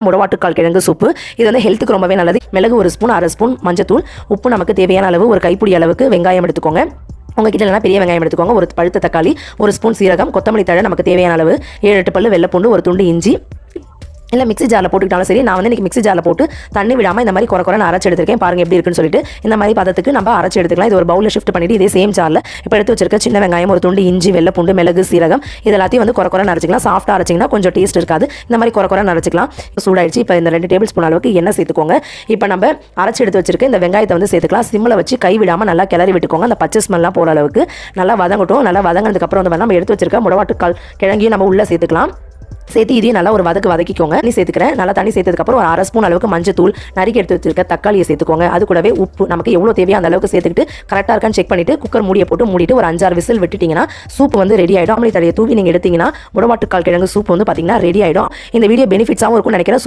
முடவாட்டுக்கால் கிழங்கு சூப்பு. இது வந்து ஹெல்த்துக்கு ரொம்பவே நல்லது. மிளகு 1 ஸ்பூன், அரை ஸ்பூன் மஞ்சத்தூள், உப்பு நமக்கு தேவையான அளவு, ஒரு கைப்பிடி அளவுக்கு வெங்காயம் எடுத்துக்கோங்க. உங்ககிட்ட இல்லைனா பெரிய வெங்காயம் எடுத்துக்கோங்க. ஒரு பழுத்த தக்காளி, 1 ஸ்பூன் சீரகம், கொத்தமல்லி தழை நமக்கு தேவையான அளவு, 7-8 பல்லு வெள்ளைப்பூண்டு, ஒரு துண்டு இஞ்சி, இல்லை மிக்ஸி ஜாரில் போட்டுக்கிட்டாலும் சரி. நான் வந்து இன்றைக்கி மிக்ஸி ஜாரில் போட்டு தண்ணி விடாமல் இந்த மாதிரி குறை அரைச்சி எடுத்துருக்கேன். பாருங்கள் எப்படி இருக்குன்னு சொல்லிட்டு. இந்த மாதிரி பதத்துக்கு நம்ம அரைச்சி எடுத்துக்கலாம். இது ஒரு பவுலில் ஷிஃப்ட் பண்ணிவிட்டு இதே சேம் ஜாரில் இப்போ எடுத்து வச்சிருக்க சின்ன வெங்காயம், ஒரு துண்டு இஞ்சி, வெள்ளைப்பூண்டு, மிளகு, சீரகம் இது எல்லாத்தையும் வந்து குறை அரைச்சிக்கலாம். சாஃப்ட்டாக அரைச்சிங்கன்னா கொஞ்சம் டேஸ்ட் இருக்காது. இந்த மாதிரி குறை அரைச்சிக்கலாம். சூடாயிடுச்சு. இப்போ இந்த 2 டேபிள் ஸ்பூன் அளவுக்கு எண்ணெய் சேர்த்துக்கோங்க. இப்போ நம்ம அரைச்சி எடுத்து வச்சிருக்க இந்த வெங்காயத்தை வந்து சேர்த்துக்கலாம். சிம்மில் வச்சு கை விடாமல் நல்லா கிளறி விட்டுக்கோங்க. அந்த பச்சை ஸ்மெல்லாம் போகிற அளவுக்கு நல்லா வதங்கட்டும். நல்லா வதங்கினதுக்கப்புறம் வந்து நம்ம எடுத்து வச்சிருக்க முடவாட்டுக்கால் கிழங்கையும் நம்ம உள்ளே சேர்த்துக்கலாம். சேர்த்து இதையும் நல்லா ஒரு வதக்கிக்கோங்க. நீ சேர்த்துக்கிறேன். நல்லா தண்ணி சேர்த்ததுக்கப்புறம் ஒரு அரை ஸ்பூன் அளவுக்கு மஞ்சத்தூள், நறுக்கி எடுத்து வச்சிருக்க தக்காளியை சேர்த்துக்கோங்க. அது கூடவே உப்பு நமக்கு எவ்வளோ தேவையோ அந்த அளவுக்கு சேர்த்துக்கிட்டு கரெக்டாக இருக்கான்னு செக் பண்ணிவிட்டு குக்கர் மூடியை போட்டு மூடிட்டு ஒரு 5-6 விசில் விட்டுட்டிங்கன்னா சூப்பு வந்து ரெடி ஆகிடும். கொத்தமல்லி தழையை தூவி நீங்கள் எடுத்தீங்கன்னா முடவாட்டுக்கால் கிழங்கு சூப்பு வந்து பார்த்தீங்கன்னா ரெடி ஆகிடும். இந்த வீடியோ பெனிஃபிட்ஸாகவும் இருக்கும்னு நினைக்கிறேன்.